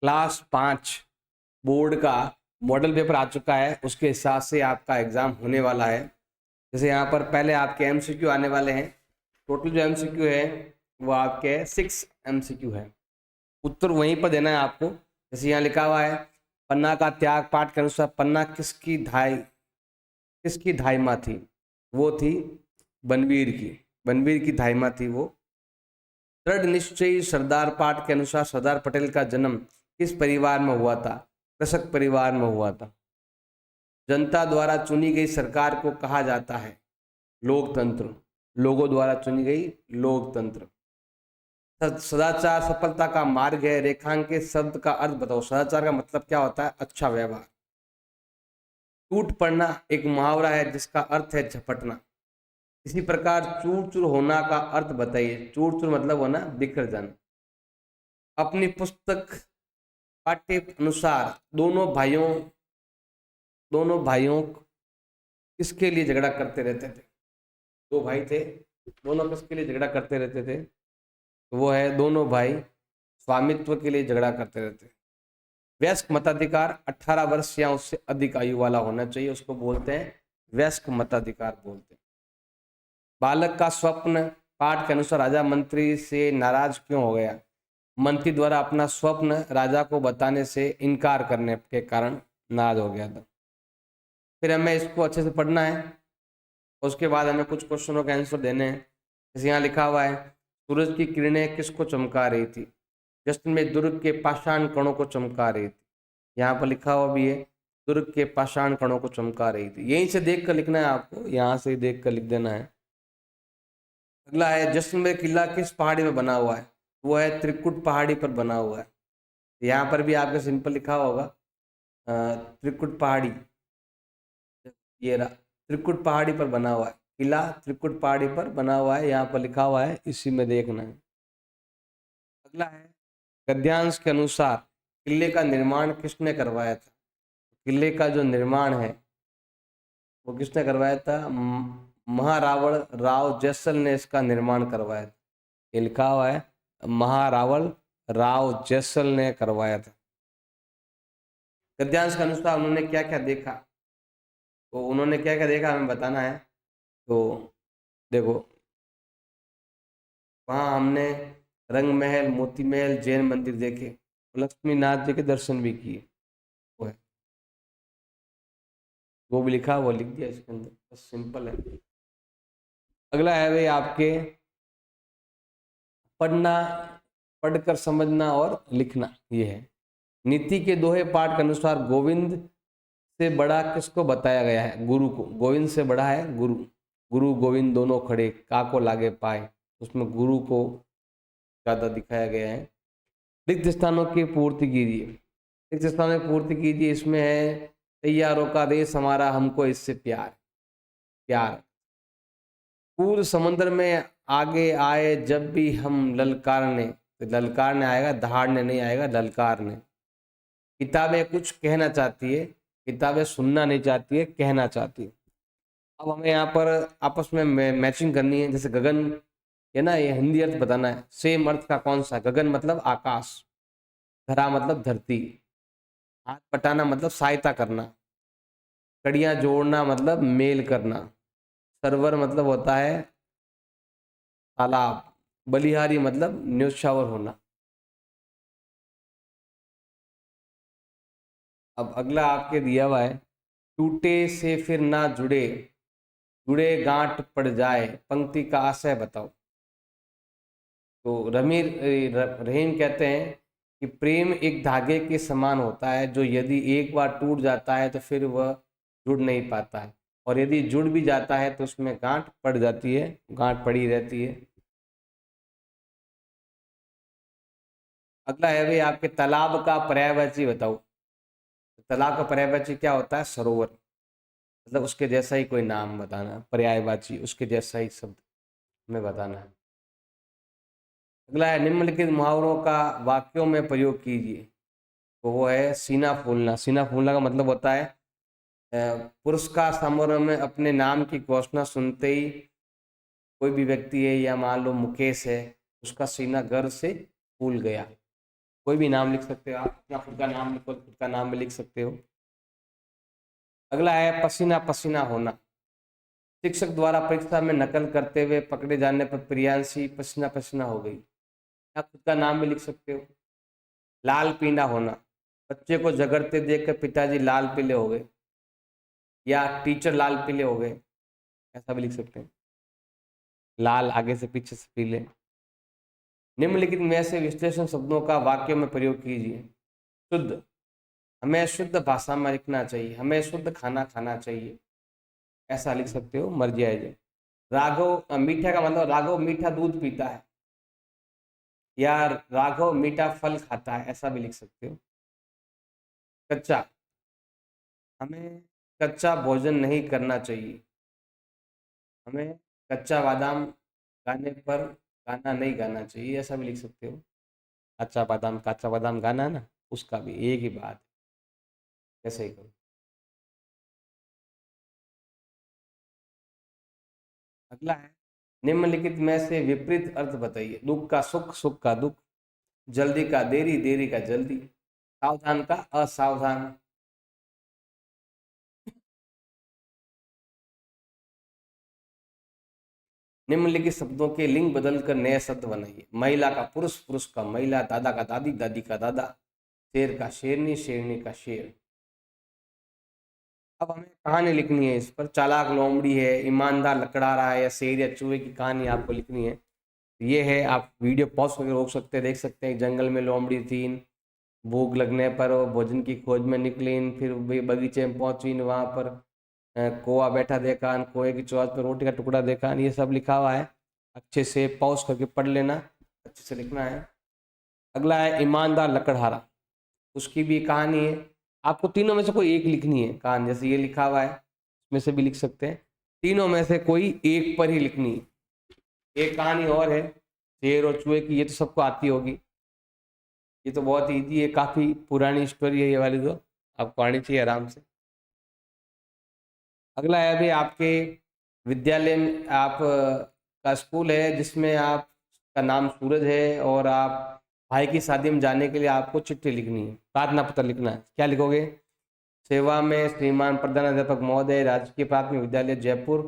Class 5 board का model paper आ चुका है, उसके हिसाब से आपका एग्जाम होने वाला है। जैसे यहाँ पर पहले आपके एमसीक्यू आने वाले हैं। टोटल जो एमसीक्यू है वो आपके 6 एमसीक्यू है। उत्तर वहीं पर देना है आपको। जैसे यहाँ लिखा हुआ है, पन्ना का त्याग पाठ के अनुसार पन्ना किसकी धाइमा थी? वो थी बनवीर की धाइमा थी वो। दृढ़ निश्चयी सरदार पाठ के अनुसार सरदार पटेल का जन्म किस परिवार में हुआ था? कृषक परिवार में हुआ था। जनता द्वारा चुनी गई सरकार को कहा जाता है लोकतंत्र। लोगों द्वारा चुनी गई लोकतंत्र। सदाचार सफलता का मार्ग है। रेखांकित शब्द का अर्थ बताओ। सदाचार का मतलब क्या होता है? अच्छा व्यवहार। टूट पड़ना एक मुहावरा है जिसका अर्थ है झपटना। इसी प्रकार चूर चूर होना का अर्थ बताइए। चूर चूर मतलब होना बिखर जाना। अपनी पुस्तक पाठ्य अनुसार दोनों भाइयों किसके लिए झगड़ा करते रहते थे? दो भाई थे, दोनों किसके लिए झगड़ा करते रहते थे? वो है दोनों भाई स्वामित्व के लिए झगड़ा करते रहते। वयस्क मताधिकार 18 वर्ष या उससे अधिक आयु वाला होना चाहिए, उसको बोलते हैं वयस्क मताधिकार बोलते हैं। बालक का स्वप्न पाठ के अनुसार राजा मंत्री से नाराज क्यों हो गया? मंत्री द्वारा अपना स्वप्न राजा को बताने से इनकार करने के कारण नाराज हो गया था। फिर हमें इसको अच्छे से पढ़ना है, उसके बाद हमें कुछ क्वेश्चनों के आंसर देने हैं। जैसे यहाँ लिखा हुआ है, सूरज की किरणें किसको चमका रही थी? जश्न में दुर्ग के पाषाण कणों को चमका रही थी। यहाँ पर लिखा हुआ भी है, दुर्ग के पाषाण कणों को चमका रही थी। यहीं से देख कर लिखना है आपको, यहाँ से देख कर लिख देना है। अगला है, जैसलमेर किला किस पहाड़ी में बना हुआ है? वो है त्रिकुट पहाड़ी पर बना हुआ है। यहाँ पर भी आपके सिंपल लिखा होगा त्रिकुट पहाड़ी। ये रहा, त्रिकुट पहाड़ी पर बना हुआ है किला, त्रिकुट पहाड़ी पर बना हुआ है, यहाँ पर लिखा हुआ है, इसी में देखना है। अगला है, गद्यांश के अनुसार किले का निर्माण किसने करवाया था? किले का जो निर्माण है वो किसने करवाया था? महारावल राव जैसल ने इसका निर्माण करवाया था। ये लिखा हुआ है, महारावल राव जैसल ने करवाया था। गद्यांश के अनुसार उन्होंने क्या क्या देखा? तो उन्होंने क्या क्या देखा हमें बताना है। तो देखो, वहाँ हमने रंग महल, मोती महल, जैन मंदिर देखे, लक्ष्मी नाथ जी के दर्शन भी किए। वो है, वो भी लिखा, वो लिख दिया इसके अंदर, बस सिंपल है। अगला है भाई आपके पढ़ना, पढ़कर समझना और लिखना। ये है, नीति के दोहे पाठ के अनुसार गोविंद से बड़ा किसको बताया गया है? गुरु को। गोविंद से बड़ा है गुरु। गुरु गोविंद दोनों खड़े, काको लागे पाए, उसमें गुरु को ज्यादा दिखाया गया है। रिक्त स्थानों की पूर्ति कीजिए। रिक्त स्थानों की पूर्ति कीजिए, इसमें है, तैयारों का देश हमारा, हमको इससे प्यार प्यार। पूर्व समंदर में आगे आए जब भी हम ललकारने, तो ललकारने आएगा, दहाड़ने नहीं आएगा, ललकारने। किताबें कुछ कहना चाहती है, किताबें सुनना नहीं चाहती है, कहना चाहती है। अब हमें यहाँ पर आपस में मैचिंग करनी है। जैसे गगन है ना, ये हिंदी अर्थ बताना है, सेम अर्थ का कौन सा? गगन मतलब आकाश, धरा मतलब धरती, हाथ बटाना मतलब सहायता करना, कड़ियां जोड़ना मतलब मेल करना, सरवर मतलब होता है तालाब, बलिहारी मतलब न्योछावर होना। अब अगला आपके दिया हुआ है, टूटे से फिर ना जुड़े, जुड़े गांठ पड़ जाए, पंक्ति का आशय बताओ। तो रहीम कहते हैं कि प्रेम एक धागे के समान होता है, जो यदि एक बार टूट जाता है तो फिर वह जुड़ नहीं पाता है, और यदि जुड़ भी जाता है तो उसमें गांठ पड़ जाती है, गांठ पड़ी रहती है। अगला है भाई आपके तालाब का पर्यायवाची बताओ। तालाब का पर्यायवाची क्या होता है? सरोवर। मतलब उसके जैसा ही कोई नाम बताना, पर्यायवाची उसके जैसा ही शब्द हमें बताना है। अगला है, निम्नलिखित मुहावरों का वाक्यों में प्रयोग कीजिए। तो वो है सीना फूलना। सीना फूलना का मतलब होता है पुरुष का समारोह में अपने नाम की घोषणा सुनते ही, कोई भी व्यक्ति है या मान लो मुकेश है, उसका सीना गर्व से फूल गया। कोई भी नाम लिख सकते हो आप, अपना खुद का नाम लिखो, खुद का नाम भी लिख सकते हो। अगला है पसीना पसीना होना। शिक्षक द्वारा परीक्षा में नकल करते हुए पकड़े जाने पर प्रियांशी पसीना पसीना हो गई। आप खुद का नाम भी लिख सकते हो। लाल पीला होना। बच्चे को झगड़ते देखकर पिताजी लाल पीले हो गए, या टीचर लाल पीले हो गए, ऐसा भी लिख सकते हैं। लाल आगे से पीछे से पीले। निम्नलिखित में से विश्लेषण शब्दों का वाक्य में प्रयोग कीजिए। शुद्ध, हमें शुद्ध भाषा में लिखना चाहिए, हमें शुद्ध खाना खाना चाहिए, ऐसा लिख सकते हो, मर्जी आए। राघव, मीठा का मतलब राघव मीठा दूध पीता है, या राघव मीठा फल खाता है, ऐसा भी लिख सकते हो। कच्चा, हमें कच्चा भोजन नहीं करना चाहिए, हमें कच्चा बादाम गाने पर गाना नहीं गाना चाहिए, ऐसा भी लिख सकते हो। कच्चा बादाम गाना है ना, उसका भी एक ही बात है, ऐसे ही करो। अगला है निम्नलिखित में से विपरीत अर्थ बताइए। दुख का सुख, सुख का दुख, जल्दी का देरी, देरी का जल्दी, सावधान का असावधान। निम्नलिखित शब्दों के लिंग बदलकर नए शब्द बनाइए। महिला का पुरुष, पुरुष का महिला, दादा का दादी, दादी का दादा, शेर का शेरनी, शेरनी का शेर। अब हमें कहानी लिखनी है इस पर। चालाक लोमड़ी है, ईमानदार लकड़हारा है, या शेर या चूहे की कहानी आपको लिखनी है। ये है, आप वीडियो पॉज करके रोक सकते हैं, देख सकते हैं। जंगल में लोमड़ी थी, भूख लगने पर वो भोजन की खोज में निकली, फिर बगीचे में पहुंची, वहां पर कोआ बैठा देखा, कोए की चौथ पर रोटी का टुकड़ा देखा। ये सब लिखा हुआ है, अच्छे से पॉज करके पढ़ लेना, अच्छे से लिखना है। अगला है ईमानदार लकड़हारा, उसकी भी कहानी है। आपको तीनों में से कोई एक लिखनी है कहानी, जैसे ये लिखा हुआ है उसमें से भी लिख सकते हैं। तीनों में से कोई एक पर ही लिखनी है। एक कहानी और है शेर और चूहे की, ये तो सबको आती होगी, ये तो बहुत ईजी है, काफी पुरानी स्टोरी है ये वाली, तो आपको आनी चाहिए आराम से। अगला है अभी आपके विद्यालय में, आप का स्कूल है जिसमें आप का नाम सूरज है, और आप भाई की शादी में जाने के लिए आपको चिट्ठी लिखनी है, प्रार्थना पत्र लिखना है। क्या लिखोगे? सेवा में श्रीमान प्रधानाध्यापक महोदय, राजकीय प्राथमिक विद्यालय जयपुर,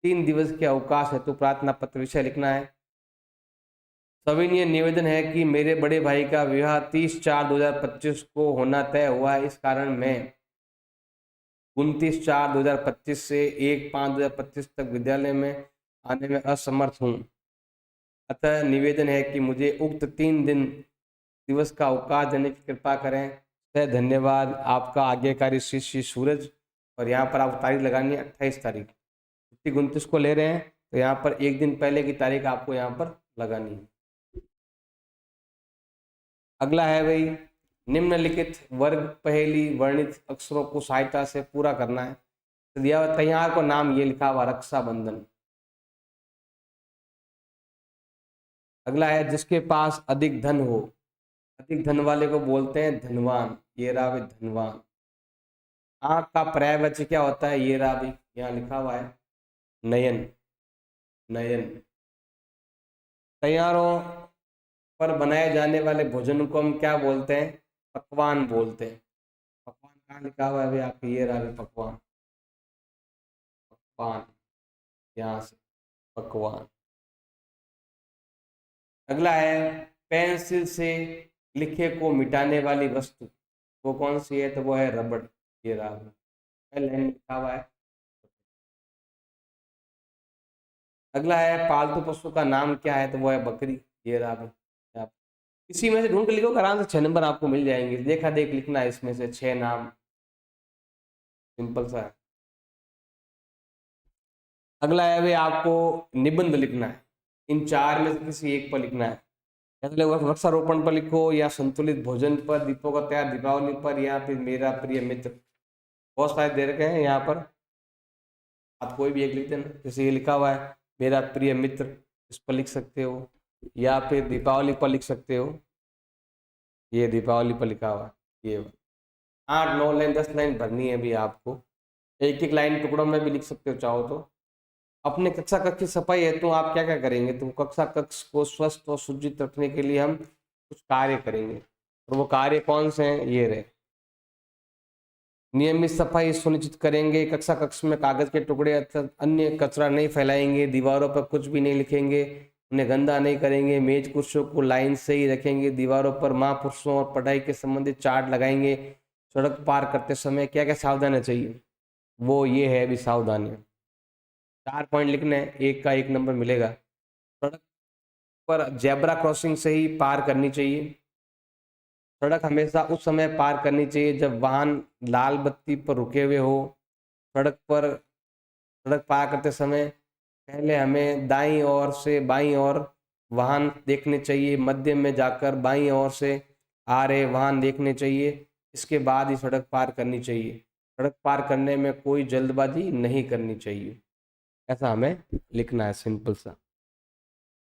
3 दिवस के अवकाश हेतु प्रार्थना पत्र। विषय लिखना है। सविनय निवेदन है कि मेरे बड़े भाई का विवाह 30/4/2025 को होना तय हुआ है, इस कारण मैं 29/4/2025 से 1/5/2025 तक विद्यालय में आने में असमर्थ हूँ। अतः निवेदन है कि मुझे उक्त 3 दिवस का अवकाश देने की कृपा करें। धन्यवाद, आपका आज्ञाकारी शिष्य सूरज। और यहाँ पर आप तारीख लगानी है 28 तारीख, 29 को ले रहे हैं, तो यहाँ पर एक दिन पहले की तारीख आपको यहाँ पर लगानी है। अगला है भाई, निम्नलिखित वर्ग पहेली वर्णित अक्षरों को सहायता से पूरा करना है। तो दिया हुआ तैयार को नाम ये लिखा हुआ रक्षाबंधन। अगला है जिसके पास अधिक धन हो, अधिक धन वाले को बोलते हैं धनवान। ये रहा भाई धनवान। आंख का पर्यायवाची क्या होता है? ये रहा भाई, यहाँ लिखा हुआ है नयन, नयन। तैयारों पर बनाए जाने वाले भोजन को हम क्या बोलते हैं? पकवान बोलते हैं। पकवान कहाँ लिखा हुआ है भाई आपके? ये रहा भाई पकवान, पकवान, यहाँ से पकवान। अगला है पेंसिल से लिखे को मिटाने वाली वस्तु, वो कौन सी है? तो वो है रबड़। ये रहा लाइन लिखा हुआ है। अगला है पालतू पशु का नाम क्या है? तो वो है बकरी। ये रहा भाई, आप इसी में से ढूंढ के लिखो, आराम से 6 नंबर आपको मिल जाएंगे। देखा देख लिखना है, इसमें से 6 नाम, सिंपल सा है। अगला है भाई आपको निबंध लिखना है, इन 4 में से किसी एक पर लिखना है। मतलब वृक्षारोपण पर लिखो, या संतुलित भोजन पर, दीपों का त्याग दीपावली पर, या फिर मेरा प्रिय मित्र। बहुत सारे दे रखे हैं यहाँ पर, आप कोई भी एक लिख देना। जैसे ये लिखा हुआ है मेरा प्रिय मित्र, इस पर लिख सकते हो, या फिर दीपावली पर लिख सकते हो। ये दीपावली पर लिखा हुआ है। ये 8 9 लाइन 10 लाइन भरनी है भी आपको, एक एक लाइन टुकड़ों में भी लिख सकते हो चाहो तो। अपने कक्षा कक्ष की सफाई है, तो आप क्या क्या करेंगे? तो कक्षा कक्ष को स्वस्थ और सुजित रखने के लिए हम कुछ कार्य करेंगे। और वो कार्य कौन से हैं, ये रहे। नियमित सफाई सुनिश्चित करेंगे, कक्षा कक्ष में कागज के टुकड़े अथवा अन्य कचरा नहीं फैलाएंगे, दीवारों पर कुछ भी नहीं लिखेंगे, उन्हें गंदा नहीं करेंगे, मेज कुर्सियों को लाइन से ही रखेंगे, दीवारों पर महापुरुषों और पढ़ाई के संबंधित चार्ट लगाएंगे। सड़क पार करते समय क्या क्या सावधानी चाहिए, वो ये है अभी सावधानी। 4 पॉइंट लिखने हैं, एक का 1 नंबर मिलेगा। सड़क पर जेब्रा क्रॉसिंग से ही पार करनी चाहिए। सड़क हमेशा उस समय पार करनी चाहिए जब वाहन लाल बत्ती पर रुके हुए हो। सड़क पार करते समय पहले हमें दाईं ओर से बाईं ओर वाहन देखने चाहिए, मध्य में जाकर बाईं ओर से आ रहे वाहन देखने चाहिए, इसके बाद ही सड़क पार करनी चाहिए। सड़क पार करने में कोई जल्दबाजी नहीं करनी चाहिए, ऐसा हमें लिखना है, सिंपल सा।